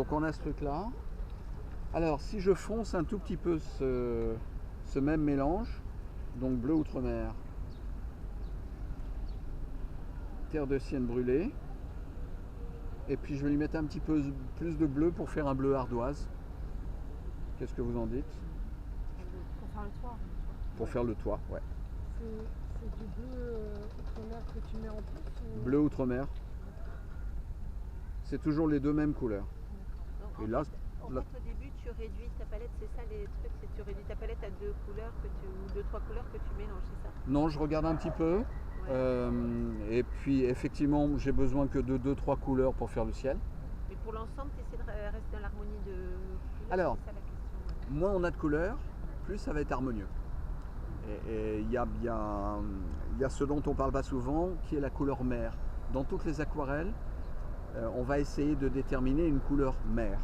Donc on a ce truc là. Alors si je fonce un tout petit peu ce même mélange, donc bleu outre-mer, terre de sienne brûlée, et puis je vais lui mettre un petit peu plus de bleu pour faire un bleu ardoise. Qu'est-ce que vous en dites? Pour faire le toit. Pour faire le toit, ouais. C'est du bleu outre-mer que tu mets en plus ou... Bleu outre-mer. C'est toujours les deux mêmes couleurs. Donc, Et là, en fait, au début, tu réduis ta palette, c'est ça les trucs, c'est tu réduis ta palette à deux couleurs ou deux, trois couleurs que tu mélanges, c'est ça? non, je regarde un petit peu. Et puis effectivement, j'ai besoin que de 2-3 couleurs pour faire le ciel. Mais pour l'ensemble, tu essaies de rester dans l'harmonie de couleurs, Alors, c'est ça la question. moins on a de couleurs, plus ça va être harmonieux. Et il y a ce dont on parle pas souvent, qui est la couleur mer. Dans toutes les aquarelles, on va essayer de déterminer une couleur mer,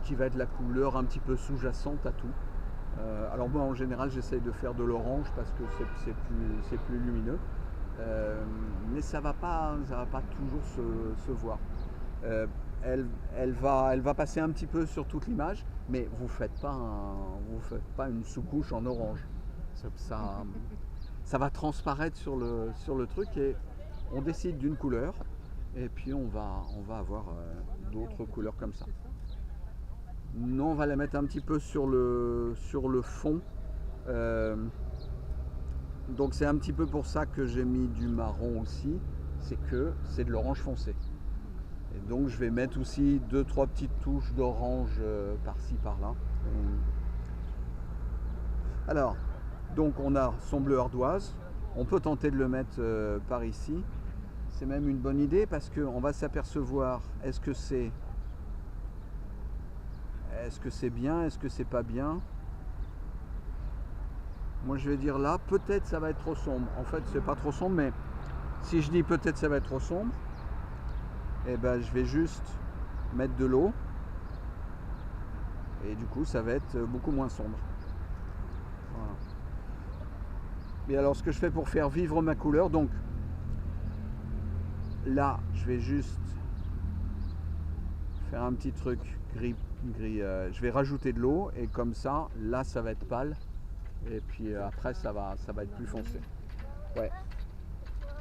qui va être la couleur un petit peu sous-jacente à tout. Alors moi en général j'essaye de faire de l'orange parce que c'est plus lumineux, mais ça va pas toujours se voir. Elle va passer un petit peu sur toute l'image, mais vous faites pas une sous-couche en orange. Ça va transparaître sur le truc et on décide d'une couleur et puis on va avoir d'autres couleurs comme ça. Non, on va la mettre un petit peu sur le fond. Donc c'est un petit peu pour ça que j'ai mis du marron aussi, c'est que c'est de l'orange foncé. Et donc je vais mettre aussi 2-3 petites touches d'orange par-ci par-là. Alors, donc on a son bleu ardoise. On peut tenter de le mettre par ici. C'est même une bonne idée parce qu'on va s'apercevoir, est-ce que c'est bien, est-ce que c'est pas bien? Moi je vais dire là, peut-être ça va être trop sombre. En fait c'est pas trop sombre, mais si je dis peut-être ça va être trop sombre, eh ben je vais juste mettre de l'eau et du coup ça va être beaucoup moins sombre. Voilà. Et alors ce que je fais pour faire vivre ma couleur, donc là je vais juste faire un petit truc gris. Je vais rajouter de l'eau et comme ça, là ça va être pâle et puis après ça va être plus foncé. Ouais.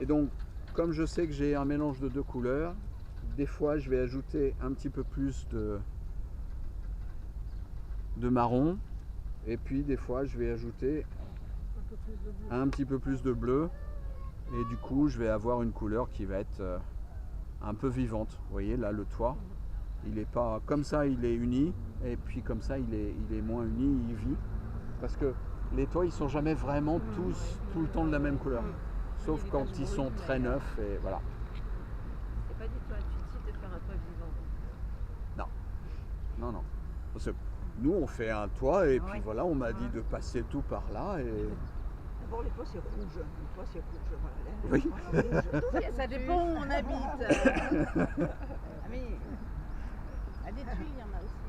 Et donc, comme je sais que j'ai un mélange de deux couleurs, des fois je vais ajouter un petit peu plus de marron et puis des fois je vais ajouter un petit peu plus de bleu et du coup je vais avoir une couleur qui va être un peu vivante. Vous voyez là le toit. Il est pas comme ça, il est uni, et puis comme ça, il est moins uni, il vit. Parce que les toits, ils sont jamais vraiment tous tout le temps de la même couleur, sauf quand ils sont très neufs et voilà. C'est pas du tout intuitif de faire un toit vivant. Non. Parce que nous, on fait un toit et puis voilà, on m'a dit de passer tout par là et. D'abord, les toits c'est rouge. Les toits c'est rouge, voilà. Oui. Ça dépend où on habite. Mais Des tuiles, il y en a aussi.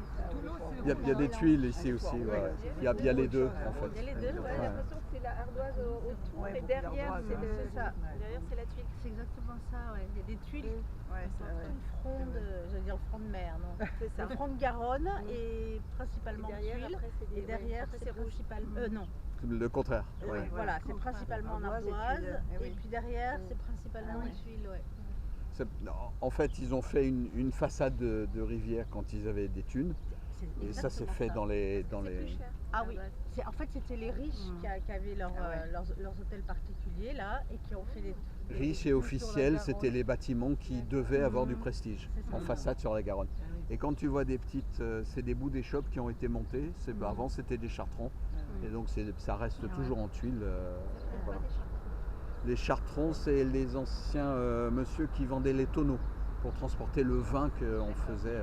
Il y a des tuiles ici aussi. Ouais. Il y a les deux en fait. Il y a les deux, ouais, j'ai l'impression que c'est la ardoise autour et derrière c'est ça. Derrière c'est la tuile. C'est exactement ça, ouais. Il y a des tuiles. C'est une fronde, j'allais dire le front de mer, non? C'est ça. Le front de Garonne et principalement tuiles. Et derrière c'est principalement. Non. Le contraire. Oui. Voilà, c'est principalement en ardoise. Et puis derrière c'est principalement tuiles, ouais. En fait, ils ont fait une façade de rivière quand ils avaient des thunes. Et ça, c'est fait dans les. Ah oui, en fait, c'était les riches qui avaient leurs hôtels particuliers là et qui ont fait des. Riches et officiels, c'était les bâtiments qui devaient avoir du prestige en façade sur la Garonne. Et quand tu vois des petites. C'est des bouts d'échoppes qui ont été montés. Avant, c'était des chartrons. Et donc, ça reste toujours en tuiles. Voilà. Les chartrons, c'est les anciens monsieur qui vendaient les tonneaux pour transporter le vin qu'on faisait.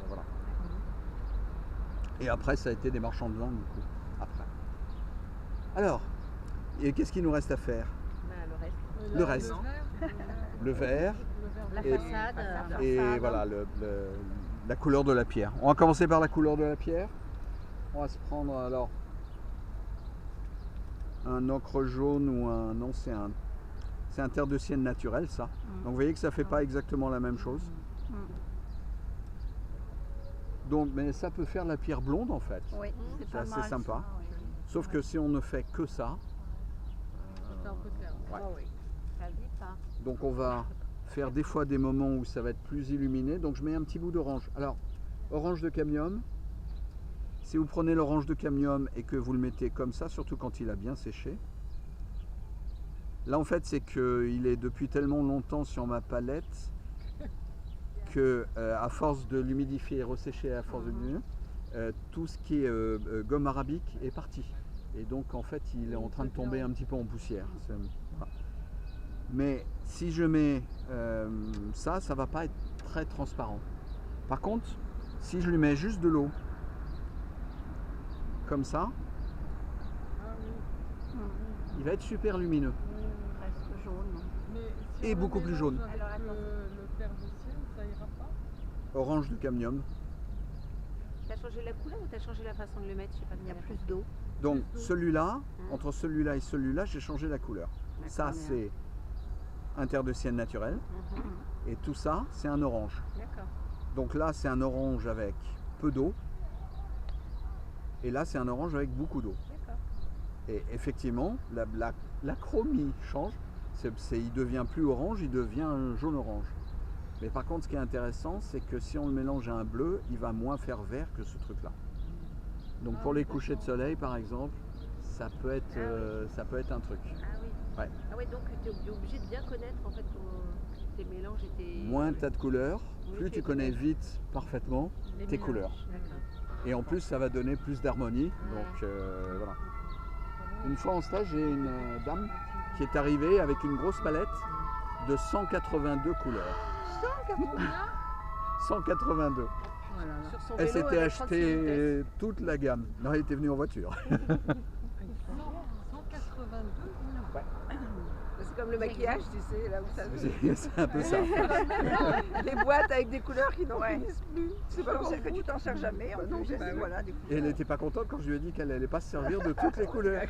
Voilà. Et après, ça a été des marchands de vin, du coup. Après. Alors, et qu'est-ce qu'il nous reste à faire? Le reste. Le verre. La façade. Et voilà, la couleur de la pierre. On va commencer par la couleur de la pierre. On va se prendre alors un ocre jaune ou un. Non, c'est un terre de sienne naturel, ça. Donc vous voyez que ça ne fait pas exactement la même chose. Donc, mais ça peut faire la pierre blonde en fait. Oui, C'est pas assez mal, sympa. ça, oui. Sauf que si on ne fait que ça, C'est un peu clair. Ouais. Ah oui, ça dit pas. donc on va faire des fois des moments où ça va être plus illuminé. Donc je mets un petit bout d'orange. Alors, orange de cadmium. Si vous prenez l'orange de cadmium et que vous le mettez comme ça, surtout quand il a bien séché, là en fait c'est qu'il est depuis tellement longtemps sur ma palette que à force de l'humidifier et ressécher à force de l'humidifier, tout ce qui est gomme arabique est parti. Et donc en fait il est en train de tomber un petit peu en poussière. Voilà. Mais si je mets ça, ça va pas être très transparent. Par contre, si je lui mets juste de l'eau, comme ça, Ah oui. il va être super lumineux. Presque jaune. Mais si Et on beaucoup le plus jaune. mélange avec Alors, attends. le fer de ciel, ça ira pas? Orange de cadmium. T'as changé la couleur ou t'as changé la façon de le mettre? Je sais pas. Il y a plus d'eau. Donc celui-là, entre celui-là et celui-là, j'ai changé la couleur. Ça D'accord. c'est un terre de sienne naturel. Et tout ça, c'est un orange. D'accord. Donc là, c'est un orange avec peu d'eau. Et là, c'est un orange avec beaucoup d'eau. D'accord. Et effectivement, la chromie change. Il devient plus orange, il devient un jaune-orange. Mais par contre, ce qui est intéressant, c'est que si on le mélange à un bleu, il va moins faire vert que ce truc-là. Donc pour les couchers de soleil, par exemple, ça peut être un truc. Ah oui. Ouais. Ah ouais, donc tu es obligé de bien connaître en fait tes mélanges et tes. Moins tu as de couleurs, Oui, plus tes tu connais mélanges. vite, parfaitement Les tes mélanges. couleurs. D'accord. Et en plus, ça va donner plus d'harmonie. Donc voilà. Une fois en stage, j'ai une dame qui est arrivée avec une grosse palette de 182 couleurs. 182. Voilà. Sur son Elle vélo, s'était avec 36 vitesses. acheté toute la gamme. Non, elle était venue en voiture. 182. C'est comme le maquillage, tu sais, là où ça C'est un peu ça. les boîtes avec des couleurs qui n'en finissent plus. C'est pas comme ça que tu t'en sers jamais. En non, plus, bah oui. voilà, des Et elle couleurs. n'était pas contente quand je lui ai dit qu'elle n'allait pas se servir de toutes les couleurs.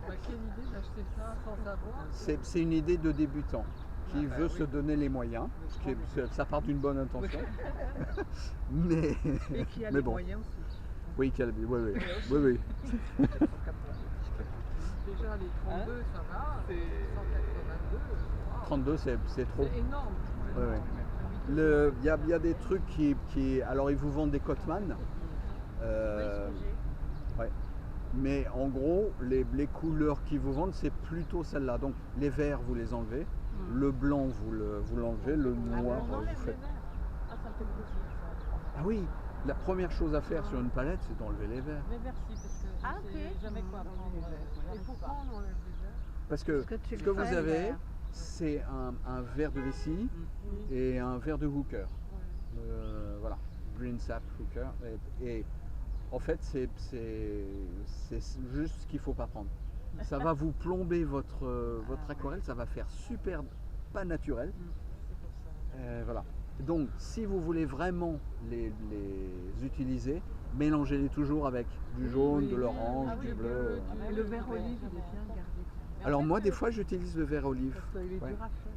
Bah, quelle idée d'acheter ça sans savoir. C'est une idée de débutant qui Ah bah veut oui. se donner les moyens. Ça part d'une bonne intention. Mais, Et qui a mais les bon. moyens aussi. Oui, oui. Déjà les 32, ça va. 182, 32, c'est trop. c'est énorme. Ouais, ouais. Il y a des trucs alors ils vous vendent des Cotman. Ouais. Mais en gros, les couleurs qu'ils vous vendent, c'est plutôt celles-là. Donc les verts, vous les enlevez. Le blanc, vous l'enlevez. Le noir, vous faites. Ah, ça me fait plaisir ça. Ah oui, la première chose à faire sur une palette, c'est d'enlever les verts. Mais merci parce que Ah, je sais ok. jamais quoi prendre. Et pourquoi on enlève les verres? Parce que Parce que tu ce le que vous fais, le avez, vert. c'est un verre de vessie Oui. et un verre de hooker. Ouais. Voilà, green sap hooker. Et en fait, c'est juste ce qu'il ne faut pas prendre. Ça va vous plomber votre aquarelle, ça va faire super pas naturel. C'est pour ça. Voilà. Donc, si vous voulez vraiment les utiliser, mélangez-les toujours avec du jaune, Oui, de l'orange, ah oui, du le bleu. bleu, Le verre olive, il est bien gardé. Alors moi, des fois, j'utilise le verre olive. Parce qu'il est Ouais. dur à faire.